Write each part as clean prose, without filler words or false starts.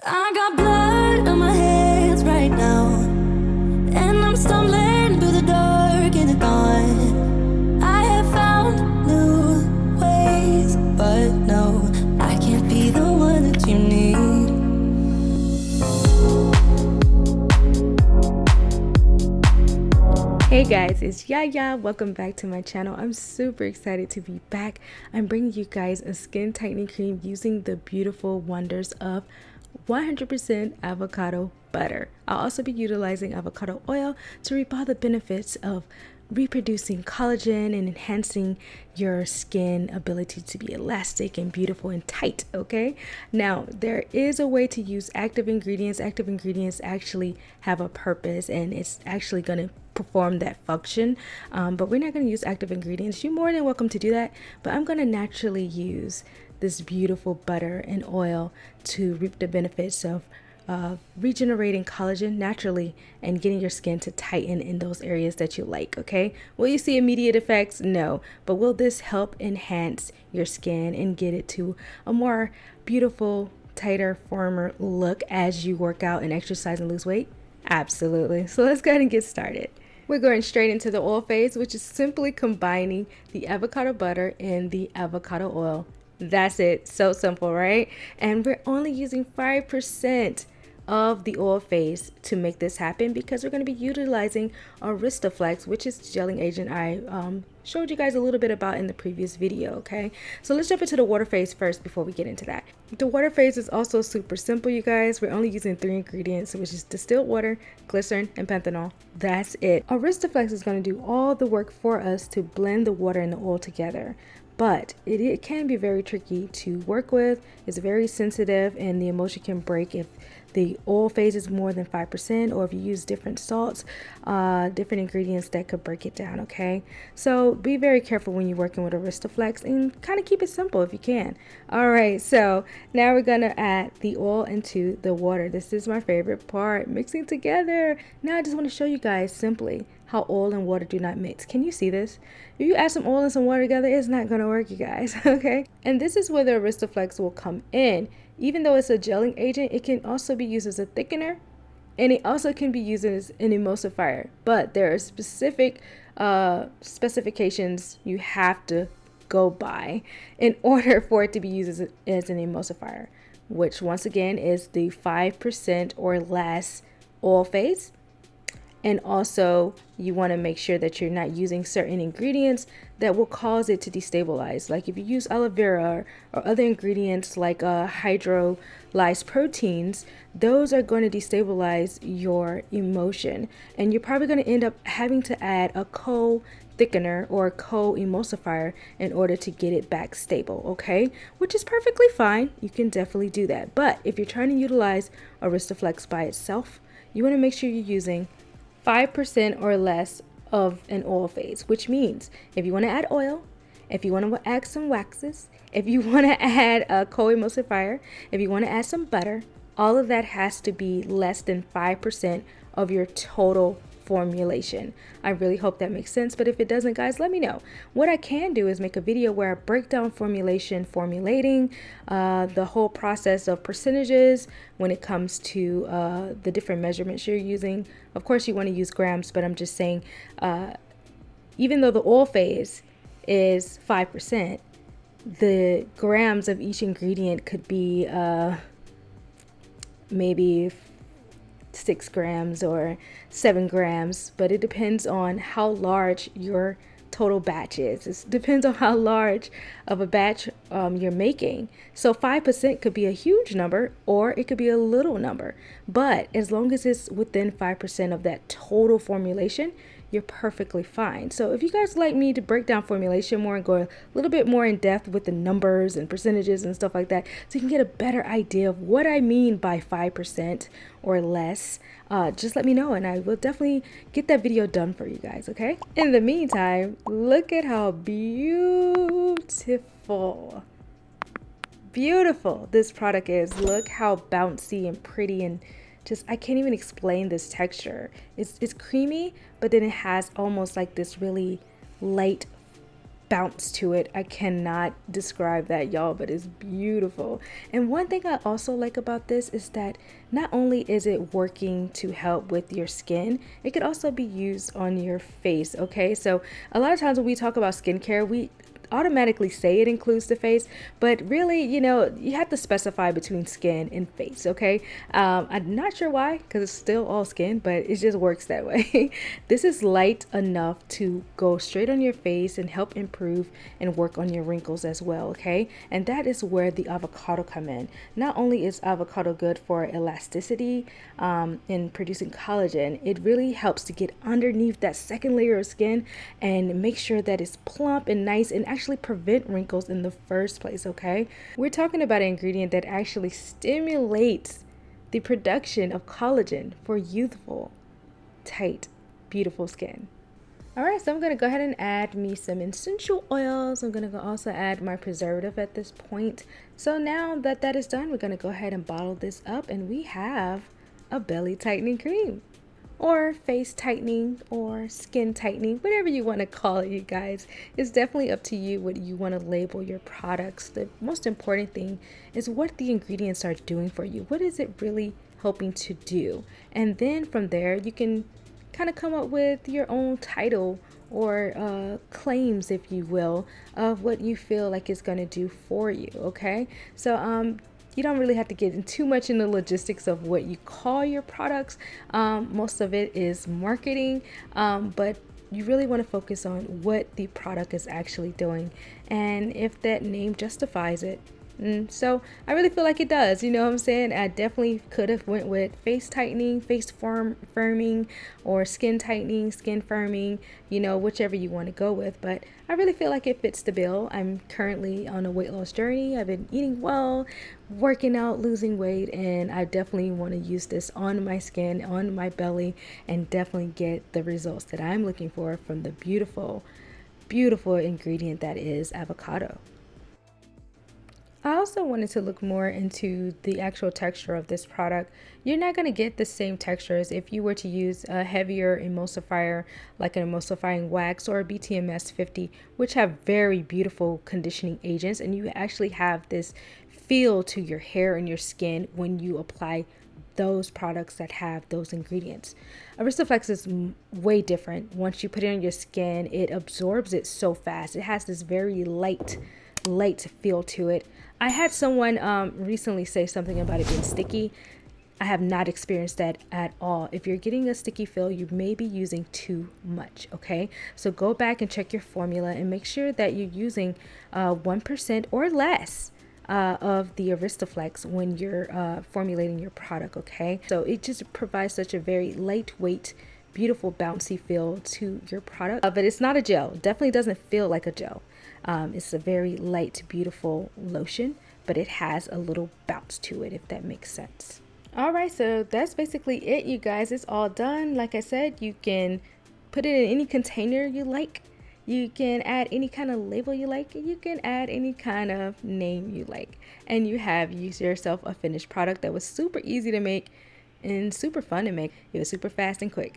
I got blood on my hands right now, and I'm stumbling through the dark in the dawn. I have found new ways, but no, I can't be the one that you need. Hey guys, it's Yaya. Welcome back to my channel. I'm super excited to be back. I'm bringing you guys a skin tightening cream using the beautiful wonders of 100% avocado butter. I'll also be utilizing avocado oil to reap all the benefits of reproducing collagen and enhancing your skin ability to be elastic and beautiful and tight. Okay, now there is a way to use active ingredients. Active ingredients actually have a purpose, and it's actually going to perform that function, but we're not going to use active ingredients. You're more than welcome to do that, but I'm going to naturally use this beautiful butter and oil to reap the benefits of regenerating collagen naturally and getting your skin to tighten in those areas that you like. Okay, will you see immediate effects? No, but will this help enhance your skin and get it to a more beautiful, tighter, firmer look as you work out and exercise and lose weight? Absolutely. So let's go ahead and get started. We're going straight into the oil phase, which is simply combining the avocado butter and the avocado oil. That's it. So simple, right? And we're only using 5% of the oil phase to make this happen because we're going to be utilizing Aristoflex, which is the gelling agent I showed you guys a little bit about in the previous video. Okay, so let's jump into the water phase first before we get into that. The water phase is also super simple, you guys. We're only using 3 ingredients, which is distilled water, glycerin, and Panthenol. That's it. Aristoflex is going to do all the work for us to blend the water and the oil together. But it can be very tricky to work with. It's very sensitive, and the emulsion can break if the oil phase is more than 5%, or if you use different salts, different ingredients that could break it down. Okay, so be very careful when you're working with Aristoflex and kind of keep it simple if you can. All right, so now we're gonna add the oil into the water. This is my favorite part, mixing together. Now I just want to show you guys simply how oil and water do not mix. Can you see this? If you add some oil and some water together, it's not gonna work, you guys. Okay, and this is where the Aristoflex will come in. Even though it's a gelling agent, it can also be used as a thickener, and it also can be used as an emulsifier. But there are specific specifications you have to go by in order for it to be used as an emulsifier, which once again is the 5% or less oil phase. And also, you want to make sure that you're not using certain ingredients that will cause it to destabilize. Like if you use aloe vera or other ingredients like hydrolyzed proteins, those are going to destabilize your emulsion. And you're probably going to end up having to add a co-thickener or a co-emulsifier in order to get it back stable, okay? Which is perfectly fine. You can definitely do that. But if you're trying to utilize Aristoflex by itself, you want to make sure you're using 5% or less of an oil phase, which means if you want to add oil, if you want to add some waxes, if you want to add a co-emulsifier, if you want to add some butter, all of that has to be less than 5% of your total formulation. I really hope that makes sense, but if it doesn't, guys, let me know. What I can do is make a video where I break down formulating, the whole process of percentages when it comes to the different measurements you're using. Of course, you want to use grams, but I'm just saying, even though the oil phase is 5%, the grams of each ingredient could be maybe 6 grams or 7 grams, but it depends on how large your total batch is. It depends on how large of a batch you're making. So 5% could be a huge number, or it could be a little number, but as long as it's within 5% of that total formulation, you're perfectly fine. So if you guys like me to break down formulation more and go a little bit more in depth with the numbers and percentages and stuff like that, so you can get a better idea of what I mean by 5% or less, just let me know and I will definitely get that video done for you guys, okay? In the meantime, look at how beautiful this product is. Look how bouncy and pretty, and just, I can't even explain this texture. It's creamy, but then it has almost like this really light bounce to it. I cannot describe that, y'all, but it's beautiful. And one thing I also like about this is that not only is it working to help with your skin, it could also be used on your face. Okay, so a lot of times when we talk about skincare, we automatically say it includes the face, but really, you know, you have to specify between skin and face. Okay, I'm not sure why, because it's still all skin, but it just works that way. This is light enough to go straight on your face and help improve and work on your wrinkles as well. Okay, and that is where the avocado come in. Not only is avocado good for elasticity in producing collagen, it really helps to get underneath that second layer of skin and make sure that it's plump and nice and actually prevent wrinkles in the first place. Okay, we're talking about an ingredient that actually stimulates the production of collagen for youthful, tight, beautiful skin. All right, so I'm going to go ahead and add me some essential oils. I'm going to also add my preservative at this point. So now that that is done, we're going to go ahead and bottle this up, and we have a belly tightening cream, or face tightening, or skin tightening, whatever you want to call it, you guys. It's definitely up to you what you want to label your products. The most important thing is what the ingredients are doing for you. What is it really helping to do? And then from there, you can kind of come up with your own title or claims, if you will, of what you feel like it's going to do for you. Okay, so you don't really have to get in too much in the logistics of what you call your products. Most of it is marketing, but you really want to focus on what the product is actually doing and if that name justifies it. So I really feel like it does, you know what I'm saying? I definitely could have went with face tightening, face firming, or skin tightening, skin firming, you know, whichever you want to go with. But I really feel like it fits the bill. I'm currently on a weight loss journey. I've been eating well, working out, losing weight, and I definitely want to use this on my skin, on my belly, and definitely get the results that I'm looking for from the beautiful, beautiful ingredient that is avocado. I also wanted to look more into the actual texture of this product. You're not going to get the same texture as if you were to use a heavier emulsifier like an emulsifying wax or a BTMS 50, which have very beautiful conditioning agents, and you actually have this feel to your hair and your skin when you apply those products that have those ingredients. Aristoflex is way different. Once you put it on your skin, it absorbs it so fast. It has this very light feel to it. I had someone recently say something about it being sticky. I have not experienced that at all. If you're getting a sticky feel, you may be using too much. Okay, so go back and check your formula and make sure that you're using 1% or less of the Aristoflex when you're formulating your product. Okay, so it just provides such a very lightweight, beautiful, bouncy feel to your product, but it's not a gel. Definitely doesn't feel like a gel. It's a very light, beautiful lotion, but it has a little bounce to it, if that makes sense. All right, so that's basically it, you guys. It's all done. Like I said, you can put it in any container you like. You can add any kind of label you like. You can add any kind of name you like. And you have yourself a finished product that was super easy to make and super fun to make. It was super fast and quick.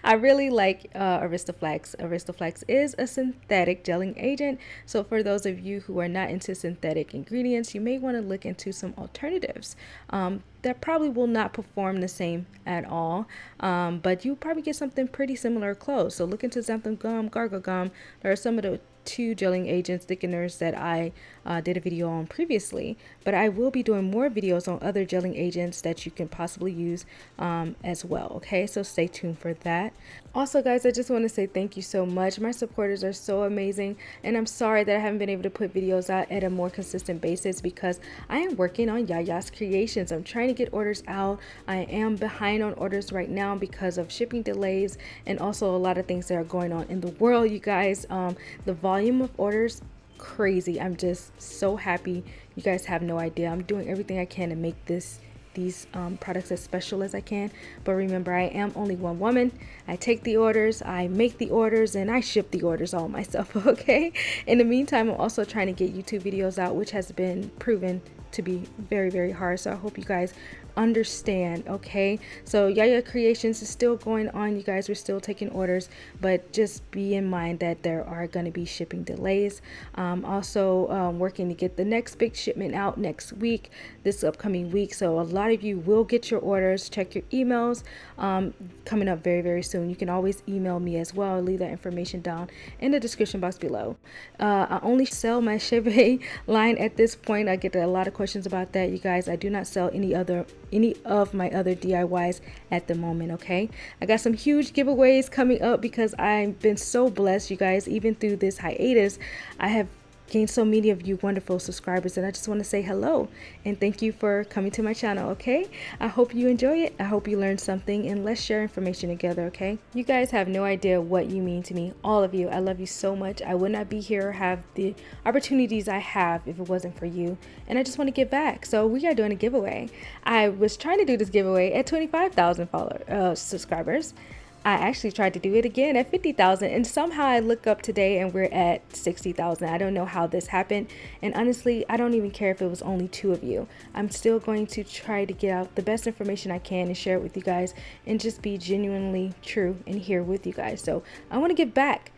I really like Aristoflex. Aristoflex is a synthetic gelling agent. So for those of you who are not into synthetic ingredients, you may want to look into some alternatives that probably will not perform the same at all. But you probably get something pretty similar close. So look into xanthan gum, gargle gum. There are some of the 2 gelling agents, thickeners that I did a video on previously, but I will be doing more videos on other gelling agents that you can possibly use as well. Okay, so stay tuned for that. Also, guys, I just want to say thank you so much. My supporters are so amazing, and I'm sorry that I haven't been able to put videos out at a more consistent basis because I am working on Yaya's creations. I'm trying to get orders out. I am behind on orders right now because of shipping delays and also a lot of things that are going on in the world, you guys. The volume of orders, crazy. I'm just so happy. You guys have no idea. I'm doing everything I can to make these products as special as I can. But remember, I am only one woman. I take the orders, I make the orders, and I ship the orders all myself. Okay, in the meantime, I'm also trying to get YouTube videos out, which has been proven to be very, very hard. So I hope you guys understand. Okay, so Yaya Creations is still going on, you guys. We're still taking orders, but just be in mind that there are going to be shipping delays. Also working to get the next big shipment out next week, this upcoming week. So a lot of you will get your orders. Check your emails coming up very, very soon. You can always email me as well. I'll leave that information down in the description box below. I only sell my Chebe line at this point. I get a lot of questions about that, you guys. I do not sell any of my other DIYs at the moment. Okay, I got some huge giveaways coming up because I've been so blessed, you guys. Even through this hiatus, I have gained so many of you wonderful subscribers, and I just want to say hello and thank you for coming to my channel. Okay, I hope you enjoy it. I hope you learned something, and let's share information together. Okay, you guys have no idea what you mean to me, all of you. I love you so much. I would not be here or have the opportunities I have if it wasn't for you, and I just want to give back. So we are doing a giveaway. I was trying to do this giveaway at 25,000 subscribers. I actually tried to do it again at 50,000, and somehow I look up today and we're at 60,000. I don't know how this happened, and honestly, I don't even care if it was only 2 of you. I'm still going to try to get out the best information I can and share it with you guys, and just be genuinely true and here with you guys. So I want to give back.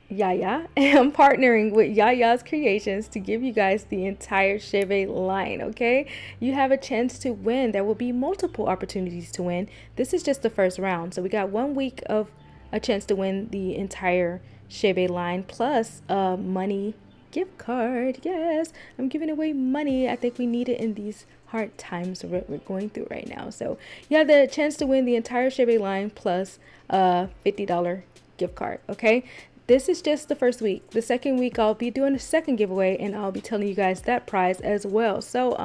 Yaya, I'm partnering with Yaya's Creations to give you guys the entire Chebe line. Okay, you have a chance to win. There will be multiple opportunities to win. This is just the first round, so we got 1 week of a chance to win the entire Chebe line plus a money gift card. Yes, I'm giving away money. I think we need it in these hard times we're going through right now. So you have the chance to win the entire Chebe line plus a $50 gift card. Okay, this is just the first week. The second week I'll be doing a second giveaway, and I'll be telling you guys that prize as well. So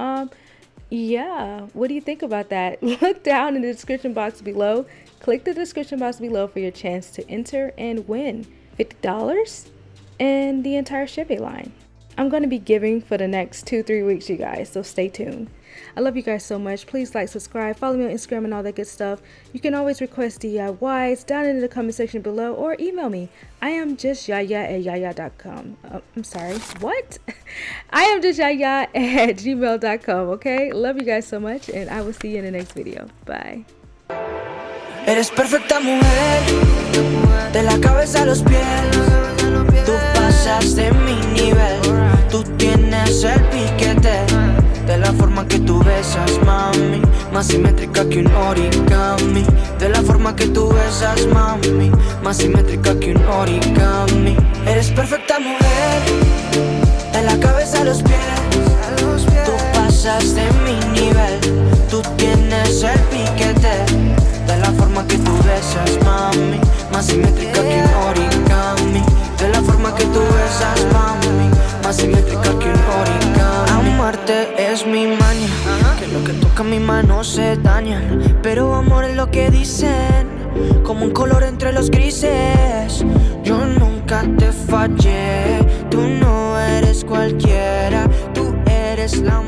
yeah, what do you think about that? Look down in the description box below. Click the description box below for your chance to enter and win $50 and the entire Chebe line. I'm going to be giving for the next 2-3 weeks, you guys, so stay tuned. I love you guys so much. Please like, subscribe, follow me on Instagram and all that good stuff. You can always request DIYs down in the comment section below, or email me. I am just yaya@yaya.com. I'm sorry, what? I am just yaya@gmail.com. Okay, love you guys so much, and I will see you in the next video. Bye. Eres perfecta mujer, de la cabeza a los pies. Tú pasas de mi nivel, tú tienes el piquete. De la forma que tú besas, mami, más simétrica que un origami. De la forma que tú besas, mami, más simétrica que un origami. Eres perfecta mujer, de la cabeza a los pies. Tú pasas de mi nivel, tú tienes el piquete. De la forma que tú besas, mami, más simétrica que un origami. De la forma que tú besas, mami, más simétrica que un origami. Amarte es mi maña, que lo que toca mi mano se daña. Pero amor es lo que dicen, como un color entre los grises. Yo nunca te fallé, tú no eres cualquiera, tú eres la